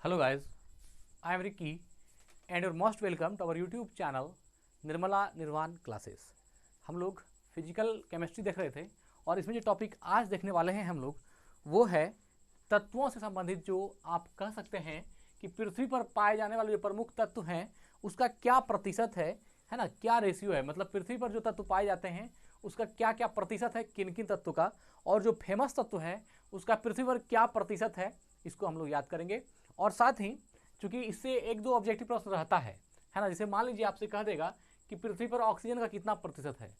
Hello guys, I am Ricky and you're most welcome to our YouTube channel Nirmala निर्वाण classes. हम लोग physical chemistry देख रहे थे और इसमें जो टॉपिक आज देखने वाले हैं हम लोग वो है तत्वों से संबंधित, जो आप कह सकते हैं कि पृथ्वी पर पाए जाने वाले जो प्रमुख तत्व हैं उसका क्या प्रतिशत है ना, क्या रेशियो है, मतलब पृथ्वी पर जो तत्व पाए जाते हैं उसका क्या क्या प्रतिशत है, किन किन तत्वों का, और जो फेमस तत्व है उसका पृथ्वी पर क्या प्रतिशत है, इसको हम लोग याद करेंगे। और साथ ही चूंकि इससे एक दो ऑब्जेक्टिव प्रश्न रहता है ना, जैसे मान लीजिए आपसे कह देगा कि पृथ्वी पर ऑक्सीजन का कितना प्रतिशत है,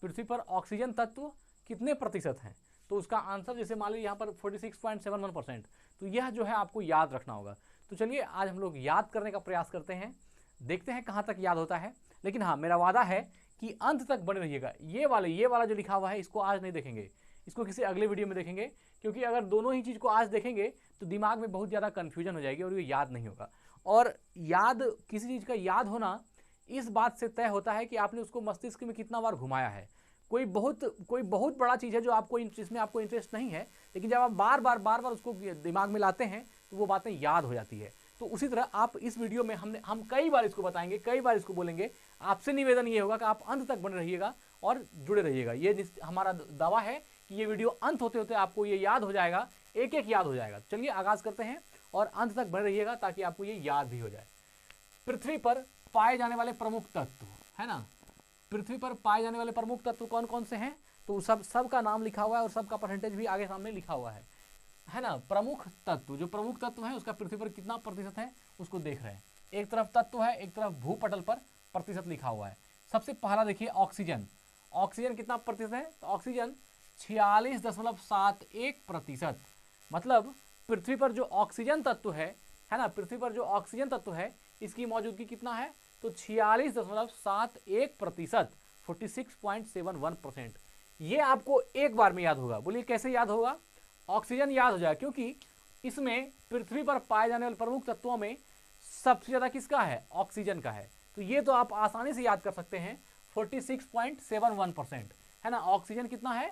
पृथ्वी पर ऑक्सीजन तत्व कितने प्रतिशत हैं, तो उसका आंसर जैसे मान लीजिए यहाँ पर 46.71%, तो यह जो है आपको याद रखना होगा। तो चलिए आज हम लोग याद करने का प्रयास करते हैं, देखते हैं कहाँ तक याद होता है। लेकिन हाँ, मेरा वादा है कि अंत तक बने रहिएगा। ये वाला जो लिखा हुआ है इसको आज नहीं देखेंगे, इसको किसी अगले वीडियो में देखेंगे, क्योंकि अगर दोनों ही चीज़ को आज देखेंगे तो दिमाग में बहुत ज़्यादा कन्फ्यूजन हो जाएगी और ये याद नहीं होगा। और याद, किसी चीज़ का याद होना इस बात से तय होता है कि आपने उसको मस्तिष्क में कितना बार घुमाया है। कोई बहुत बड़ा चीज़ है जो आपको जिसमें आपको इंटरेस्ट नहीं है, लेकिन जब आप बार बार उसको दिमाग में लाते हैं तो वो बातें याद हो जाती है। तो उसी तरह आप इस वीडियो में हम कई बार इसको बताएंगे, कई बार इसको बोलेंगे। आपसे निवेदन ये होगा कि आप अंत तक बने रहिएगा और जुड़े रहिएगा। ये हमारा दावा है कि ये वीडियो अंत होते होते आपको ये याद हो जाएगा, एक एक याद हो जाएगा। चलिए आगाज करते हैं और अंत तक बने रहिएगा ताकि आपको ये याद भी हो जाए। पृथ्वी पर पाए जाने वाले प्रमुख तत्व, है ना, पृथ्वी पर पाए जाने वाले प्रमुख तत्व कौन कौन से हैं, तो सब का नाम लिखा हुआ है और सबका परसेंटेज भी आगे सामने लिखा हुआ है ना। प्रमुख तत्व, जो प्रमुख तत्व है उसका पृथ्वी पर कितना प्रतिशत है उसको देख रहे हैं। एक तरफ तत्व है, एक तरफ भूपटल पर प्रतिशत लिखा हुआ है। सबसे पहला देखिए ऑक्सीजन। ऑक्सीजन कितना प्रतिशत है, तो ऑक्सीजन 46.71%। मतलब पृथ्वी पर जो ऑक्सीजन तत्व है ना, पृथ्वी पर जो ऑक्सीजन तत्व है इसकी मौजूदगी कितना है, तो 46.71%, 46.71%। ये आपको एक बार में याद होगा। बोलिए कैसे याद होगा, ऑक्सीजन याद हो जाएगा क्योंकि इसमें पृथ्वी पर पाए जाने वाले प्रमुख तत्वों में सबसे ज्यादा किसका है, ऑक्सीजन का है। तो ये तो आप आसानी से याद कर सकते हैं, 46.71% है ना। ऑक्सीजन कितना है,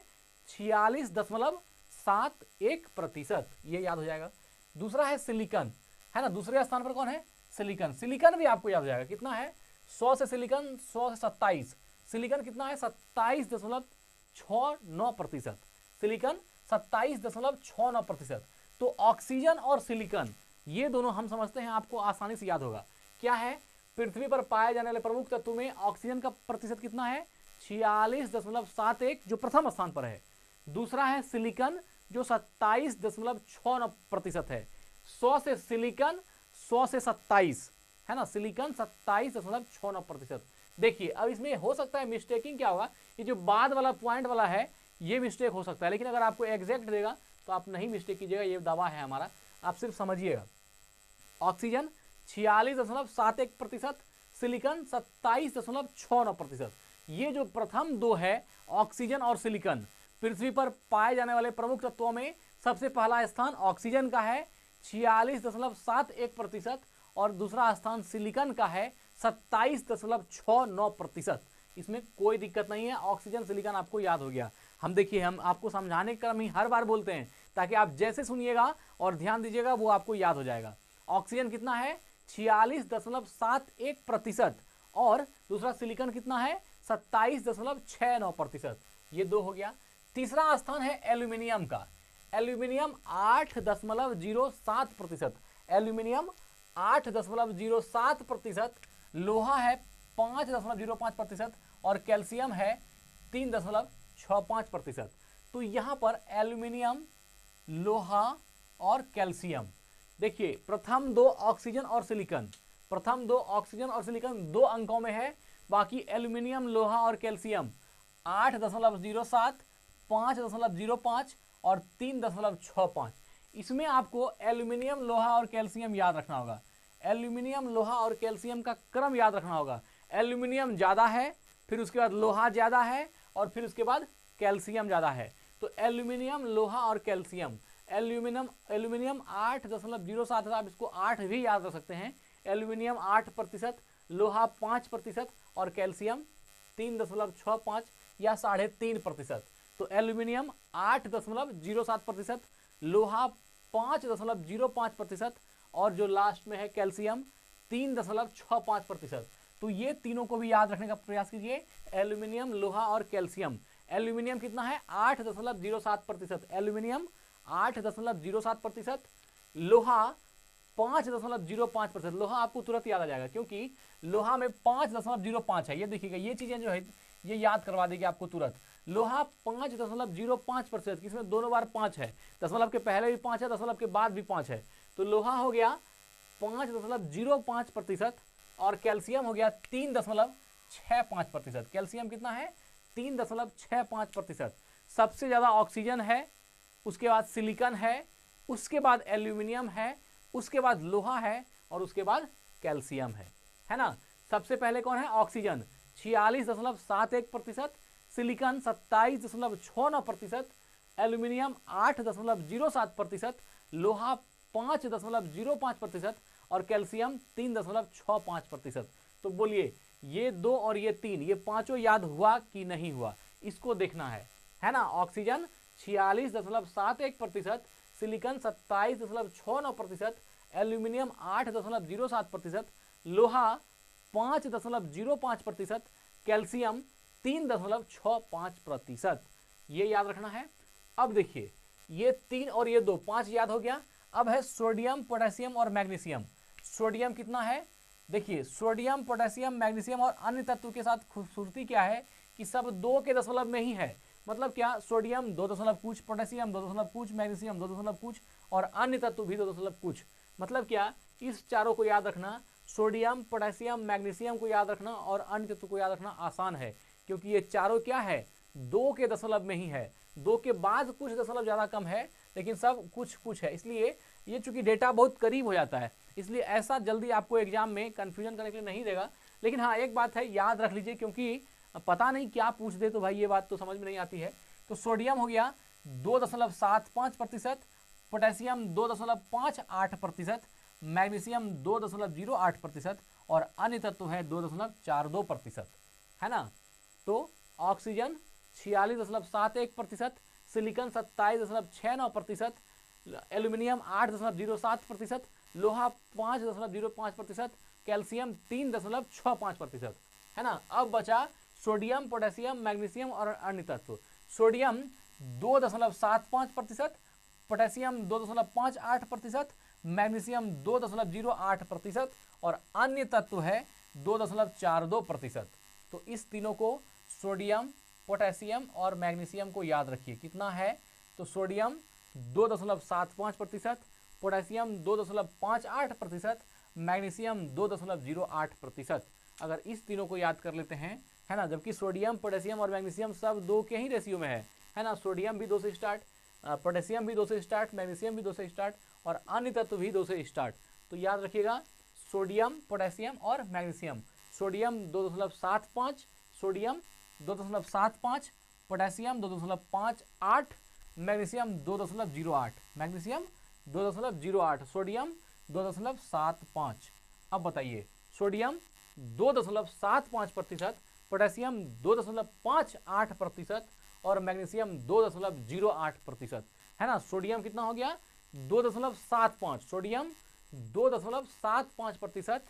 46.71%, ये याद हो जाएगा। दूसरा है सिलिकॉन, है ना, दूसरे स्थान पर कौन है, सिलिकॉन। सिलिकॉन भी आपको याद हो जाएगा, कितना है, 100 से सिलिकॉन 100 से 27, सिलिकॉन कितना है, 27.69%, सिलिकॉन 27.69%। तो ऑक्सीजन और सिलिकॉन ये दोनों हम समझते हैं आपको आसानी से याद होगा। क्या है, पृथ्वी पर पाए जाने वाले प्रमुख तत्वों में ऑक्सीजन का प्रतिशत कितना है, 46.71, जो प्रथम स्थान पर है। दूसरा है सिलिकॉन जो 27.69% है। 100 से सिलिकॉन 100 से 27, है ना, सिलिकॉन 27.69%। देखिए अब इसमें हो सकता है मिस्टेकिंग क्या होगा, ये जो बाद वाला पॉइंट वाला है ये मिस्टेक हो सकता है, लेकिन अगर आपको एग्जैक्ट देगा तो आप नहीं मिस्टेक कीजिएगा, ये दावा है हमारा, आप सिर्फ समझिएगा। Oxygen 46.71%, silicon 27.69%। ये जो प्रथम दो है ऑक्सीजन और सिलिकॉन, पृथ्वी पर पाए जाने वाले प्रमुख तत्वों में सबसे पहला स्थान ऑक्सीजन का है 46.71% और दूसरा स्थान सिलिकॉन का है 27.69%। इसमें कोई दिक्कत नहीं है, ऑक्सीजन सिलिकॉन आपको याद हो गया। हम देखिए, हम आपको समझाने का क्रम ही हर बार बोलते हैं ताकि आप जैसे सुनिएगा और ध्यान दीजिएगा वो आपको याद हो जाएगा। ऑक्सीजन कितना है, 46.71% और दूसरा सिलिकॉन कितना है, 27.69%। ये दो हो गया। तीसरा स्थान है एल्यूमिनियम का, एल्यूमिनियम 8.07%, एल्यूमिनियम 8.07%, लोहा है 5.05% और कैल्शियम है 3.65%। तो यहाँ पर एल्यूमिनियम, लोहा और कैल्शियम, देखिए प्रथम दो ऑक्सीजन और सिलिकॉन, प्रथम दो ऑक्सीजन और सिलिकॉन 2 अंकों में है, बाकी एल्यूमिनियम, लोहा और कैल्शियम 8.07, 5.05 और 3.65। इसमें आपको एल्यूमिनियम, लोहा और कैल्शियम याद रखना होगा। एल्यूमिनियम, लोहा और कैल्शियम का क्रम याद रखना होगा। एल्यूमिनियम ज़्यादा है, फिर उसके बाद लोहा ज़्यादा है और फिर उसके बाद कैल्शियम ज़्यादा है। तो एल्यूमिनियम, लोहा और कैल्शियम, एल्यूमिनियम 8.07 है, आप इसको 8 भी याद रख सकते हैं। एल्यूमिनियम 8%, लोहा 5% और कैल्शियम 3.65 या 3.5%। तो एल्यूमिनियम 8.07%, लोहा 5.05% और जो लास्ट में है कैल्शियम 3.65%। तो ये तीनों को भी याद रखने का प्रयास कीजिए, एल्यूमिनियम, लोहा और कैल्शियम। एल्यूमिनियम कितना है 8.07%, एल्यूमिनियम 8.07%, लोहा 5.05%। लोहा आपको तुरंत याद आ जाएगा क्योंकि लोहा में 5.05 है। ये देखिएगा, ये चीजें जो है ये याद करवा देगी आपको तुरंत। लोहा 5.05%, किसमें दोनों बार 5 है, दशमलव के पहले भी 5 है, दशमलव के बाद भी 5 है। तो लोहा हो गया 5.05% और कैल्शियम हो गया 3.65%। कैल्शियम कितना है 3.65%। सबसे ज्यादा ऑक्सीजन है, उसके बाद सिलिकॉन है, उसके बाद एल्यूमिनियम है, उसके बाद लोहा है और उसके बाद कैल्शियम है ना। सबसे पहले कौन है ऑक्सीजन 46.71%, सिलिकॉन 27.69%, एल्यूमिनियम 8.07%, लोहा 5.05% और कैल्शियम 3.65%। तो बोलिए ये 2 और ये 3, ये पांचों याद हुआ कि नहीं हुआ, इसको देखना है ना। ऑक्सीजन 46.71%, सिलिकॉन 27.69%, एल्यूमिनियम 8.07%, लोहा 5.05%, कैल्शियम 3.65%। ये याद रखना है। अब देखिए ये 3 और ये 2, 5 याद हो गया। अब है सोडियम, पोटेशियम और मैग्नीशियम। सोडियम कितना है, देखिए सोडियम, पोटेशियम, मैग्नीशियम और अन्य तत्व के साथ खूबसूरती क्या है कि सब 2 के दशमलव में ही है। मतलब क्या, सोडियम 2 कुछ, पोटेशियम 2 कुछ, मैग्नीशियम 2 कुछ और अन्य तत्व भी 2 कुछ। मतलब क्या, इस चारों को याद रखना, सोडियम, पोटेशियम, मैग्नीशियम को याद रखना और अन्य तत्व को याद रखना आसान है क्योंकि ये चारों क्या है 2 के दशमलव में ही है। 2 के बाद कुछ दशमलव ज्यादा कम है लेकिन सब कुछ कुछ है, इसलिए ये चूंकि डेटा बहुत करीब हो जाता है इसलिए ऐसा जल्दी आपको एग्जाम में कंफ्यूजन करने के लिए नहीं देगा। लेकिन हाँ एक बात है, याद रख लीजिए क्योंकि पता नहीं क्या पूछ दे तो भाई ये बात तो समझ में नहीं आती है। तो सोडियम हो गया 2.75%, पोटेशियम 2.58%, मैग्नीशियम 2.08% और अन्य तत्व है 2.42%, है ना। तो ऑक्सीजन 46.71%, सिलिकॉन 27.69%, एल्यूमिनियम 8.07%, लोहा 5.05%, कैल्शियम 3.65%, है ना। अब बचा सोडियम, पोटेशियम, मैग्नीशियम और अन्य तत्व। सोडियम 2.75%, पोटेशियम 2.58%, मैग्नीशियम 2.08% और अन्य तत्व है 2.42%। तो इस तीनों को सोडियम, पोटेशियम और मैग्नीशियम को याद रखिए। कितना है, तो सोडियम 2.75%, पोटेशियम 2.58%, मैग्नीशियम 2.08%। अगर इस तीनों को याद कर लेते हैं, है ना, जबकि सोडियम, पोटेशियम और मैग्नीशियम सब 2 के ही रेशियो में है ना। सोडियम भी 2 से स्टार्ट, पोटेशियम भी 2 से स्टार्ट, मैग्नीशियम भी 2 से स्टार्ट और अन्य तत्व भी 2 से स्टार्ट। तो याद रखिएगा सोडियम, पोटेशियम और magnesium. Sodium 2.75, sodium 2.75, potassium 2.58, magnesium 2.08, magnesium 2.08, sodium 2.75। अब बताइए सोडियम 2.75%, पोटेशियम 2.58% और मैग्नीशियम 2.08%, है ना। सोडियम कितना हो गया 2.75, सोडियम 2.75%,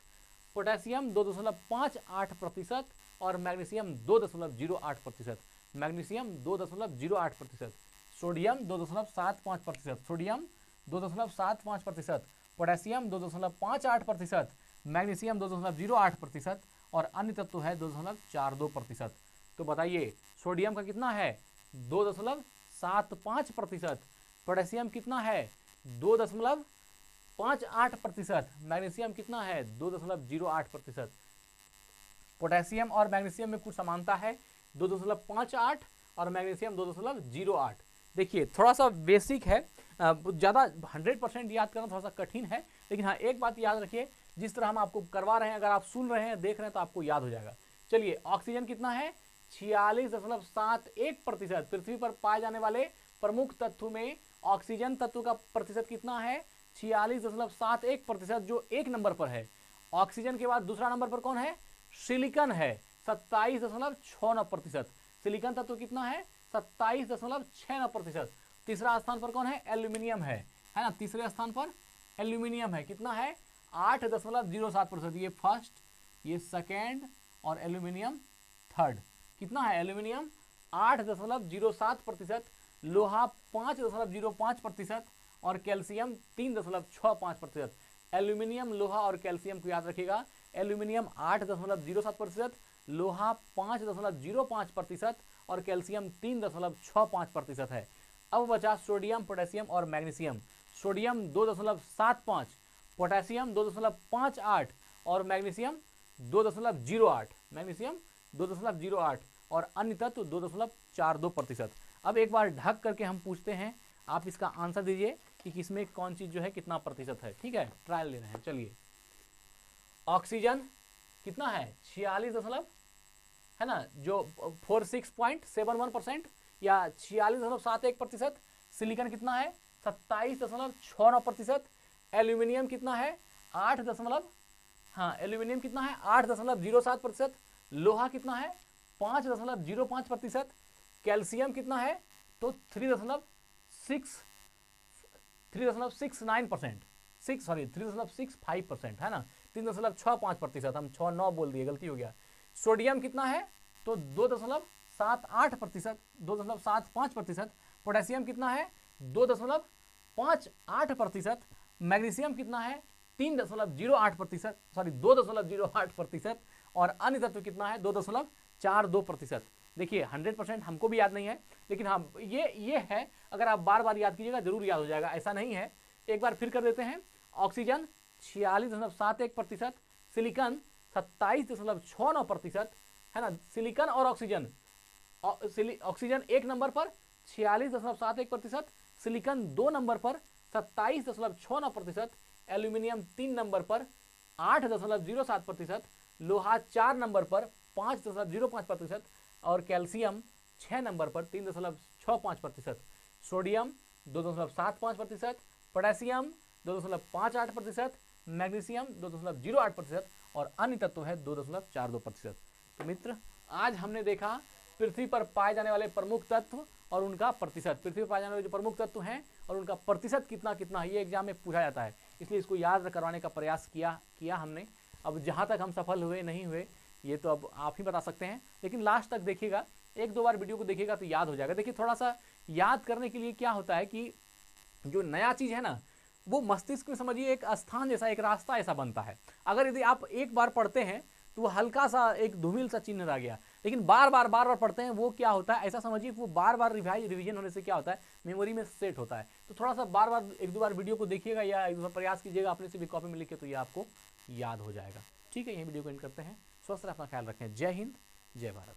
पोटेशियम 2.58% और magnesium 2.08%, magnesium 2.08%, sodium 2.75%, sodium 2.75%, potassium 2.58%, magnesium 2.08% और अन्य तत्व है 2.42%। तो बताइए सोडियम का कितना है 2.75%, पोटेशियम कितना है 2.58%, मैग्नीशियम कितना है 2.08%। पोटेशियम और मैग्नीशियम में कुछ समानता है 2.58 और मैग्नीशियम 2.08। देखिए थोड़ा सा बेसिक है, ज़्यादा 100% याद करना थोड़ा सा कठिन है, लेकिन हाँ एक बात याद रखिए, जिस तरह हम आपको करवा रहे हैं अगर आप सुन रहे हैं, देख रहे हैं तो आपको याद हो जाएगा। चलिए ऑक्सीजन कितना है 46.71%। पृथ्वी पर पाए जाने वाले प्रमुख तत्व में ऑक्सीजन तत्व का प्रतिशत कितना है 46.71%, जो 1 नंबर पर है। ऑक्सीजन के बाद दूसरा नंबर पर कौन है, सिलिकॉन है 27.69%। सिलिकॉन तत्व कितना है 27.69%। तीसरा स्थान पर कौन है, एल्यूमिनियम है ना, तीसरे स्थान पर एल्यूमिनियम है, कितना है 8.07%। ये फर्स्ट, ये सेकेंड और एल्यूमिनियम थर्ड। कितना है एल्यूमिनियम 8.07%, लोहा 5.05% और कैल्शियम 3.65%। एल्यूमिनियम, लोहा और कैल्शियम को याद रखिएगा। एल्यूमिनियम 8.07%, लोहा 5.05% और कैल्शियम 3.65% है। अब बचा सोडियम, पोटेशियम और मैग्नीशियम। सोडियम 2.75, पोटेशियम 2.58 और मैग्नीशियम 2.08। मैग्नीशियम 2.08 और अन्य तत्व 2.42%। अब एक बार ढक करके हम पूछते हैं, आप इसका आंसर दीजिए कि किसमें कौन चीज जो है कितना प्रतिशत है। ठीक है, ट्रायल ले रहे हैं। चलिए, ऑक्सीजन कितना है 46 है ना, जो 46.71% या 46.71%। सिलिकॉन कितना है 27.69%। एल्यूमिनियम कितना है 8 कितना है 8.07%। लोहा कितना है 5.05%। कैल्शियम कितना है तो 3.65% है ना, 3.65%। हम 6-9 बोल दिए, गलती हो गया। सोडियम कितना है तो 2.78%, 2.75%। पोटेशियम कितना है 2.58%। मैग्नीशियम कितना है 3.08%, 2.08%। और अन्य तत्व कितना है 2.42%। देखिए 100% हमको भी याद नहीं है, लेकिन हाँ ये है, अगर आप बार बार याद कीजिएगा जरूर याद हो जाएगा, ऐसा नहीं है। एक बार फिर कर देते हैं। ऑक्सीजन 46.71%, सिलिकॉन 27.69% है ना। सिलिकॉन और ऑक्सीजन, ऑक्सीजन 1 नंबर पर 46.71%, सिलिकॉन 2 नंबर पर 27.69%, एल्यूमिनियम 3 नंबर पर 8.07%, लोहा 4 नंबर पर 5.05% और कैल्शियम 6 नंबर पर 3.65%। सोडियम 2.75%, पोटेशियम 2.58%, मैग्नीशियम 2.08% और अन्य तत्व है 2.42%। तो मित्र, आज हमने देखा पृथ्वी पर पाए जाने वाले प्रमुख तत्व और उनका प्रतिशत। पृथ्वी पर पाए जाने वाले जो प्रमुख तत्व हैं और उनका प्रतिशत कितना कितना है, ये एग्जाम में पूछा जाता है, इसलिए इसको याद करवाने का प्रयास किया हमने। अब जहाँ तक हम सफल हुए नहीं हुए ये तो अब आप ही बता सकते हैं, लेकिन लास्ट तक देखिएगा, 1-2 बार वीडियो को देखिएगा तो याद हो जाएगा। देखिए, थोड़ा सा याद करने के लिए क्या होता है कि जो नया चीज़ है ना, वो मस्तिष्क में समझिए एक स्थान जैसा, एक रास्ता ऐसा बनता है। अगर यदि आप एक बार पढ़ते हैं तो वो हल्का सा एक धूमिल सा चिन्ह रह गया, लेकिन बार बार पढ़ते हैं, वो क्या होता है ऐसा समझिए, वो बार बार रिवीजन होने से क्या होता है, मेमोरी में सेट होता है। तो थोड़ा सा बार 1-2 बार वीडियो को देखिएगा या एक बार प्रयास कीजिएगा अपने से भी कॉपी में लिख के, तो ये आपको याद हो जाएगा। ठीक है, यही वीडियो को एंड करते हैं। स्वस्थ रहे, अपना ख्याल रखें। जय हिंद, जय भारत।